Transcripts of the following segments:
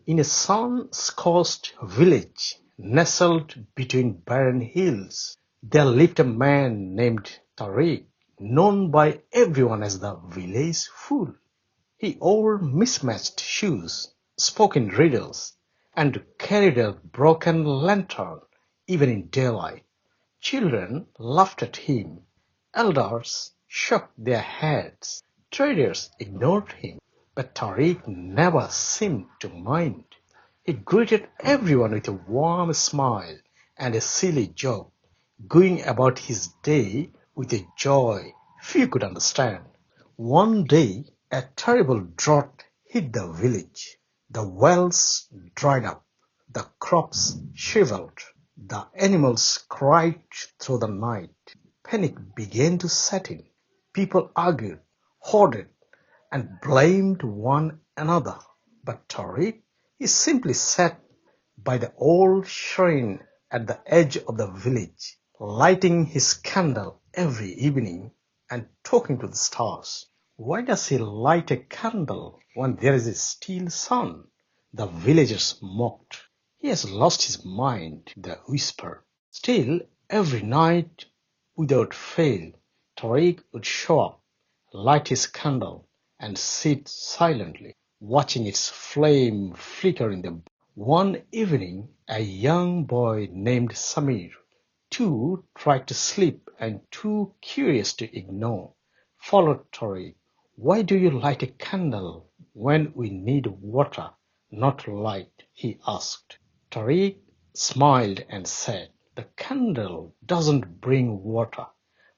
In a sun-scorched village nestled between barren hills, there lived a man named Tariq, known by everyone as the village fool. He wore mismatched shoes, spoke in riddles, and carried a broken lantern even in daylight. Children laughed at him, elders shook their heads, traders ignored him, but Tariq never seemed to mind. He greeted everyone with a warm smile and a silly joke, going about his day with a joy few could understand. One day, a terrible drought hit the village. The wells dried up, the crops shriveled, the animals cried through the night. Panic began to set in. People argued, hoarded, and blamed one another. But Tariq, he simply sat by the old shrine at the edge of the village, lighting his candle every evening and talking to the stars. Why does he light a candle when there is a still sun? The villagers mocked. He has lost his mind, they whispered. Still, every night, without fail, Tariq would show up, light his candle, and sit silently, watching its flame flicker in the. One evening, a young boy named Samir, too tried to sleep and too curious to ignore, followed Tariq. Why do you light a candle when we need water, not light? He asked. Tariq smiled and said, the candle doesn't bring water,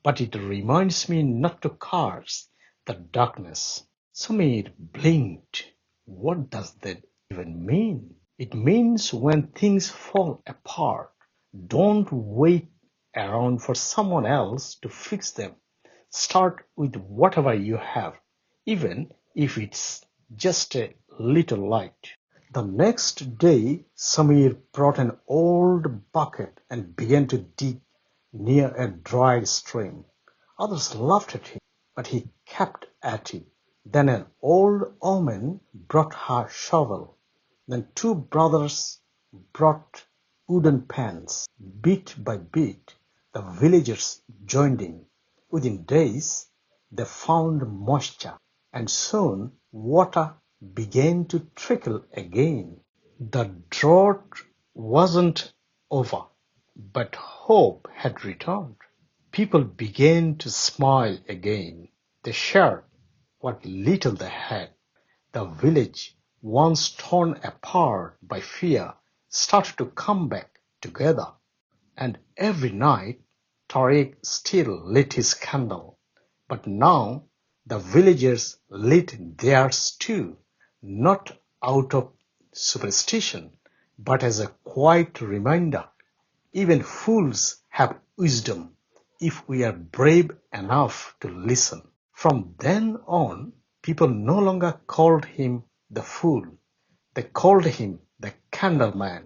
but it reminds me not to curse the darkness. Samir blinked. What does that even mean? It means when things fall apart, don't wait around for someone else to fix them. Start with whatever you have, even if it's just a little light. The next day, Samir brought an old bucket and began to dig near a dried stream. Others laughed at him, but he kept at it. Then an old woman brought her shovel. Then two brothers brought wooden pans. Bit by bit, the villagers joined in. Within days, they found moisture, and soon water began to trickle again. The drought wasn't over, but hope had returned. People began to smile again. They shared what little they had. The village, once torn apart by fear, started to come back together. And every night, Tariq still lit his candle. But now, the villagers lit theirs too, not out of superstition, but as a quiet reminder. Even fools have wisdom if we are brave enough to listen. From then on, people no longer called him the fool. They called him the candleman.